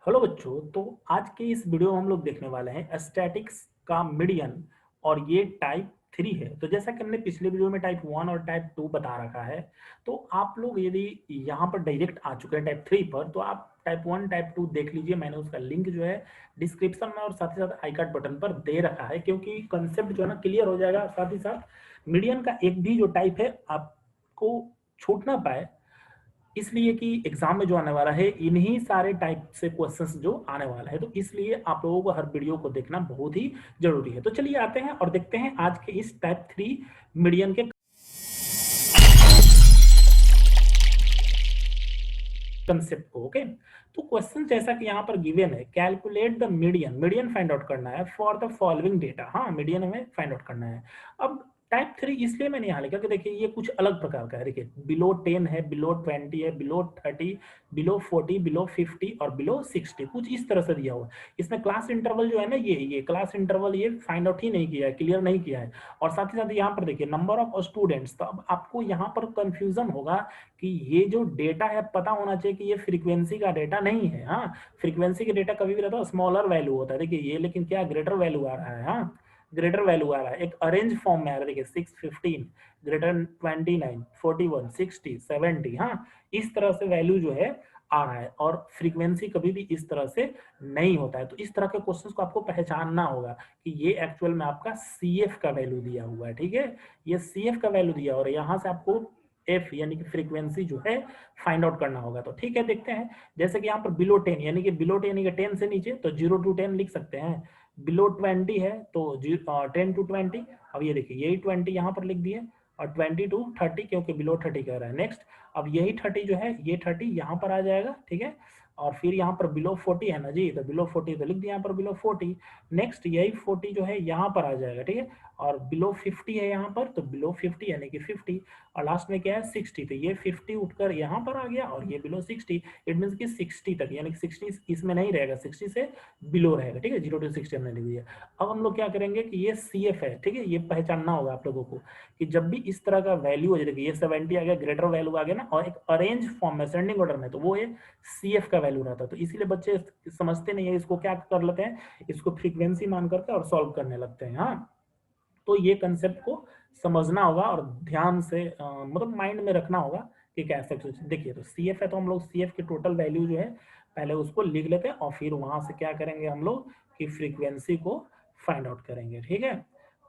Hello बच्चों। तो आज के इस वीडियो में हम लोग देखने वाले हैं स्टैटिक्स का मीडियन और ये टाइप 3 है। तो जैसा कि हमने पिछले वीडियो में टाइप 1 और टाइप 2 बता रखा है, तो आप लोग यदि यहाँ पर डायरेक्ट आ चुके हैं टाइप 3 पर, तो आप टाइप 1 टाइप 2 देख लीजिए। मैंने उसका लिंक जो है डिस्क्रिप्शन में और साथ ही साथ आई कार्ड बटन पर दे रखा है, क्योंकि कंसेप्ट जो है ना क्लियर हो जाएगा। साथ ही साथ मीडियन का एक भी जो टाइप है आपको छूट ना पाए, इसलिए कि एग्जाम में जो आने वाला है इन्हीं सारे टाइप से क्वेश्चंस जो आने वाला है, तो इसलिए आप लोगों को हर वीडियो को देखना बहुत ही जरूरी है। तो चलिए आते हैं और देखते हैं आज के इस टाइप 3 मीडियन के कंसेप्ट को। ओके, तो क्वेश्चन जैसा कि यहाँ पर गिवन है, calculate the median, median find out करना है फॉर द फॉलोइंग डेटा। हाँ, मीडियन हमें फाइंड आउट करना है। अब टाइप 3 इसलिए मैंने यहाँ लिखा कि देखिए ये कुछ अलग प्रकार का है। देखिए बिलो 10 है, बिलो 20 है, बिलो 30, बिलो 40, बिलो 50 और बिलो 60, कुछ इस तरह से दिया हुआ है। इसमें क्लास इंटरवल जो है ना, ये क्लास इंटरवल ये फाइंड आउट ही नहीं किया है, क्लियर नहीं किया है। और साथ ही साथ यहाँ पर देखिए नंबर ऑफ स्टूडेंट्स। तो अब आपको यहाँ पर कंफ्यूजन होगा कि ये जो डेटा है पता होना चाहिए कि ये फ्रीक्वेंसी का डेटा नहीं है। हाँ, फ्रीक्वेंसी का डेटा कभी भी रहता है स्मॉलर वैल्यू होता है। देखिए ये लेकिन क्या ग्रेटर वैल्यू आ रहा है। हाँ, ग्रेटर वैल्यू आ रहा है, एक अरेंज फॉर्म में आ रहा है। देखिए 6, 15 ग्रेटर 29, 41, 60, 70। हाँ, इस तरह से वैल्यू जो है आ रहा है, और फ्रीक्वेंसी कभी भी इस तरह से नहीं होता है। तो इस तरह के क्वेश्चंस को आपको पहचानना होगा कि ये एक्चुअल में आपका CF का वैल्यू दिया हुआ है। ठीक है, ये CF का वैल्यू दिया, और यहाँ से आपको एफ यानी कि फ्रीक्वेंसी जो है फाइंड आउट करना होगा। तो ठीक है, देखते हैं। जैसे कि यहाँ पर बिलो 10 यानी कि बिलो 10 यानी कि 10 से नीचे, तो 0 to 10 लिख सकते हैं। बिलो 20 है तो 10 to 20। अब ये देखिए यही 20 यहाँ पर लिख दिए, और 20 to 30 क्योंकि बिलो 30 कह रहा है। नेक्स्ट, अब यही 30 जो है, ये 30 यहाँ पर आ जाएगा। ठीक है, और फिर यहाँ पर बिलो 40 है ना जी, तो बिलो 40 तो लिख दिया यहाँ पर बिलो 40। नेक्स्ट यही 40 जो है यहाँ पर आ जाएगा। ठीक है, और बिलो 50 है यहाँ पर, तो बिलो 50 यानी कि 50। और लास्ट में क्या है 60, तो ये 50 उठकर यहाँ पर आ गया, और ये बिलो 60। इट मीन कि 60 तक, यानी कि 60 इसमें नहीं रहेगा, 60 से बिलो रहेगा। ठीक है, 0 to 60 हमने लिख दिया। अब हम लोग क्या करेंगे कि ये CF है। ठीक है, ये पहचानना होगा आप लोगों को कि जब भी इस तरह का वैल्यू हो जाए, ये 70 आ गया, ग्रेटर वैल्यू आ गया ना, और एक अरेंज फॉर्म में असेंडिंग ऑर्डर में, तो वो है CF का वैल्यू रहता है। तो इसीलिए बच्चे समझते नहीं है, इसको क्या कर लेते हैं, इसको फ्रीक्वेंसी मान करके और सॉल्व करने लगते हैं। हाँ, तो ये कंसेप्ट को समझना होगा और ध्यान से मतलब माइंड में रखना होगा कि कैसे। देखिए तो CF है, तो हम लोग CF की टोटल वैल्यू जो है पहले उसको लिख लेते हैं, और फिर वहां से क्या करेंगे हम लोग कि फ्रीक्वेंसी को फाइंड आउट करेंगे। ठीक है,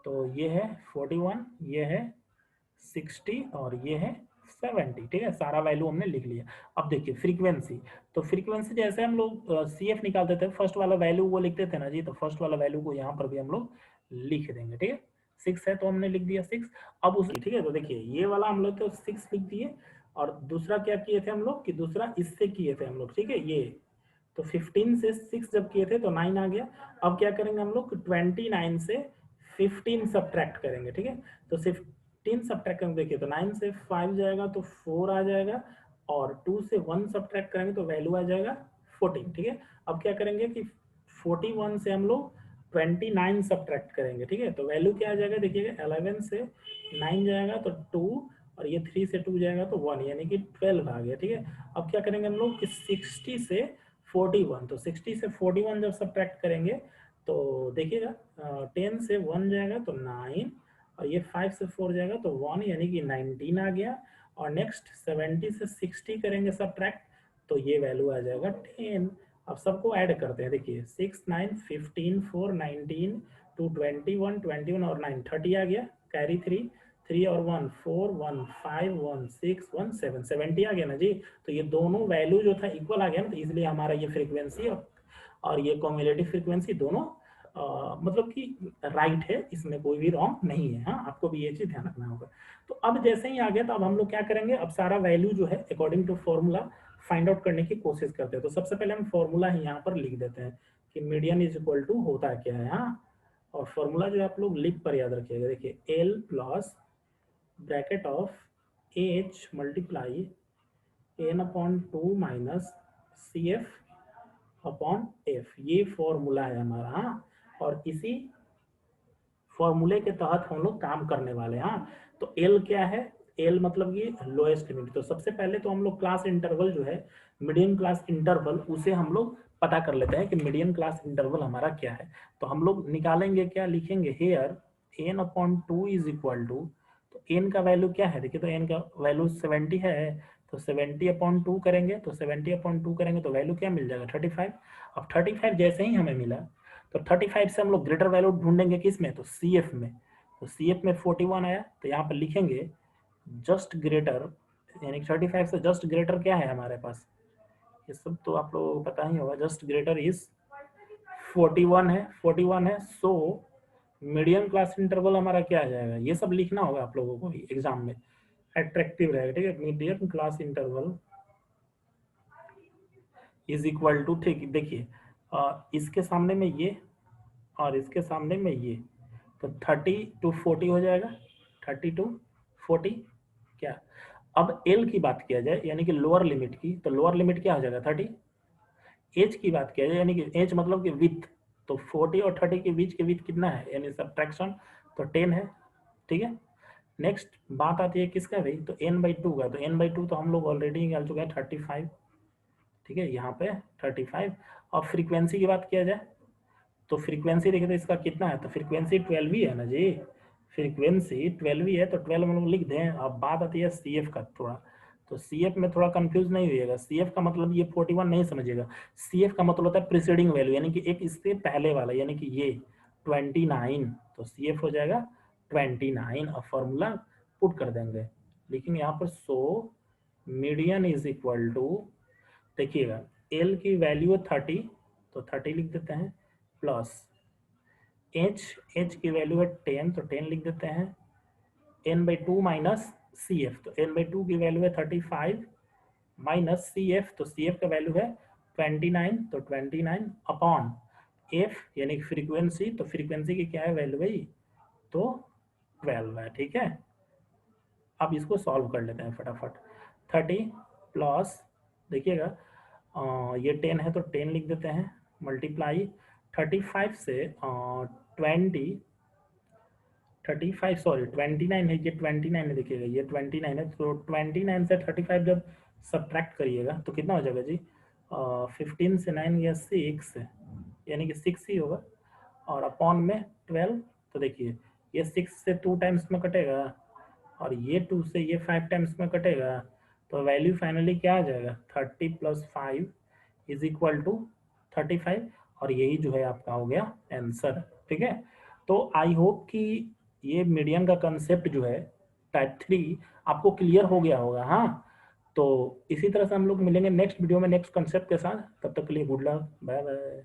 तो ये है 41, ये है 60 और ये है 70। ठीक है, सारा वैल्यू हमने लिख लिया। अब देखिए फ्रीक्वेंसी, तो फ्रीक्वेंसी जैसे हम लोग CF निकालते थे, फर्स्ट वाला वैल्यू वो लिखते थे ना जी, तो फर्स्ट वाला वैल्यू को यहाँ पर भी हम लोग लिख देंगे। ठीक है, 6 है तो हमने लिख दिया 6। अब उस ठीक है, तो देखिए ये वाला हम लोग तो 6 लिख दिए, और दूसरा क्या किए थे हम लोग कि दूसरा इससे किए थे हम लोग। ठीक है, ये तो 15 से 6 जब किए थे तो 9 आ गया। अब क्या करेंगे हम लोग 29 से 15 सब्ट्रैक्ट करेंगे। ठीक है, तो 15 सब्ट्रैक्ट करेंगे, देखिए तो 9 से 5 जाएगा तो 4 आ जाएगा, और 2 से 1 सब्ट्रैक्ट करेंगे तो वैल्यू आ जाएगा 14। ठीक है, अब क्या करेंगे कि 41 से हम लोग 29 सब्ट्रैक्ट करेंगे। ठीक है, तो वैल्यू क्या आ जाएगा, देखिएगा 11 से 9 जाएगा तो 2, और ये 3 से 2 जाएगा तो 1, यानी कि 12 आ गया। ठीक है, अब क्या करेंगे हम लोग कि 60 से 41, तो 60 से 41 जब सब्ट्रैक्ट करेंगे तो देखिएगा 10 से 1 जाएगा तो 9, और ये 5 से 4 जाएगा तो 1, यानी कि 19 आ गया। और नेक्स्ट 70 से 60 करेंगे सब्ट्रैक्ट, तो ये वैल्यू आ जाएगा 10। अब सबको ऐड करते हैं, देखिए 6, 9, 15, 4, 19, 2, 21, 21 और 9, 30 आ गया, कैरी 3, 3 और 1 4, 1 5, 1 6, 1 7, 70 आ गया ना जी। तो ये दोनों वैल्यू जो था इक्वल आ गया ना, तो इसलिए हमारा ये फ्रीक्वेंसी और ये कॉम्युलेटिव फ्रीक्वेंसी दोनों मतलब कि राइट है, इसमें कोई भी रॉन्ग नहीं है। हाँ, आपको भी ये चीज ध्यान रखना होगा। तो अब जैसे ही आ गया, तो अब हम लोग क्या करेंगे, अब सारा वैल्यू जो है according to formula find out करने की कोशिश करते हैं। तो सबसे पहले हम फॉर्मूला ही यहाँ पर लिख देते हैं कि मीडियन इज इक्वल टू होता क्या है। हाँ, और फॉर्मूला जो आप लोग लिख पर याद रखिएगा, देखिए L plus bracket of H multiply N upon 2 minus CF upon F, ये फॉर्मूला है हमारा। हाँ, और इसी फॉर्मूले के तहत हम लोग काम करने वाले हैं। हाँ, तो एल क्या है, एल मतलब ये लोएस्ट लिमिट। तो सबसे पहले तो हम लोग क्लास इंटरवल जो है, मीडियम क्लास इंटरवल, उसे हम लोग पता कर लेते हैं कि मीडियन क्लास इंटरवल हमारा क्या है। तो हम लोग निकालेंगे, क्या लिखेंगे here n/2 is equal to, तो n का वैल्यू क्या है, देखिए तो n का वैल्यू 70 है, तो 70/2 करेंगे, तो 70/2 करेंगे तो वैल्यू क्या मिल जाएगा 35। अब 35 जैसे ही हमें मिला, तो 35 से हम लोग ग्रेटर वैल्यू ढूंढेंगे किस में, तो CF में। तो CF में 41 आया, तो यहाँ पर लिखेंगे जस्ट ग्रेटर, यानी 35 से जस्ट ग्रेटर क्या है हमारे पास, ये सब तो आप लोगों को पता ही होगा। जस्ट ग्रेटर इज 41 है, 41 है। सो मीडियम क्लास इंटरवल हमारा क्या आ जाएगा, ये सब लिखना होगा आप लोगों को एग्जाम में, अट्रैक्टिव रहेगा, ठीक है। Medium class interval is equal to, ठीक देखिए इसके सामने में ये और इसके सामने में ये, तो 30 to 40 हो जाएगा, 30 to 40 क्या। अब एल की बात किया जाए यानी कि लोअर लिमिट की, तो लोअर लिमिट क्या हो जाएगा 30। एज की बात किया जाए यानी कि एज मतलब कि विथ, तो 40 और 30 के बीच कितना है, यानी सब्ट्रैक्शन, तो 10 है, ठीक है। नेक्स्ट बात आती है किसका भाई, तो n/2 का, तो n/2 तो हम लोग ऑलरेडी निकाल चुके हैं 35, ठीक है, यहाँ पे 35। और फ्रीक्वेंसी की बात किया जाए, तो फ्रीक्वेंसी देखिए तो इसका कितना है, तो फ्रीक्वेंसी 12 ही है ना जी, फ्रीक्वेंसी 12 ही है, तो 12 हम लोग लिख दें। अब बात आती है CF का थोड़ा, तो CF में थोड़ा कंफ्यूज नहीं होइएगा, CF का मतलब ये 41 नहीं समझिएगा, CF का मतलब होता है प्रीसीडिंग वैल्यू, यानी कि एक इससे पहले वाला, यानी कि ये 29, तो CF हो जाएगा 29, और फॉर्मूला पुट कर देंगे, लिखेंगे यहाँ पर। So median is equal to, देखिएगा एल की वैल्यू है 30, तो 30 लिख देते हैं, प्लस एच की वैल्यू है 10, तो 10 लिख देते हैं, n/2 माइनस CF, तो n/2 की वैल्यू है 35 माइनस CF, तो CF का वैल्यू है 29, तो 29 अपॉन F यानी फ्रीक्वेंसी, तो फ्रीक्वेंसी की क्या है वैल्यू भाई, तो 12 है, ठीक है। अब इसको सॉल्व कर लेते हैं फटाफट। 30 प्लस, देखिएगा ये 10 है तो 10 लिख देते हैं, मल्टीप्लाई 35 से 35 सॉरी 29 है, ये 29 है, देखिएगा ये 29 है, तो 29 से 35 जब सब्ट्रैक्ट करिएगा तो कितना हो जाएगा जी, 15 से 9 या 6, यानी कि 6 ही होगा, और अपॉन में 12, तो देखिए ये 6 से 2 टाइम्स में कटेगा, और ये 2 से ये 5 टाइम्स में कटेगा, तो वैल्यू फाइनली क्या आ जाएगा 30 + 5 इज इक्वल टू 35, और यही जो है आपका हो गया आंसर, ठीक है। तो आई होप कि ये मीडियन का कंसेप्ट जो है टाइप 3 आपको क्लियर हो गया होगा, हाँ। तो इसी तरह से हम लोग मिलेंगे नेक्स्ट वीडियो में नेक्स्ट कंसेप्ट के साथ, तब तक के लिए गुड लक, बाय बाय।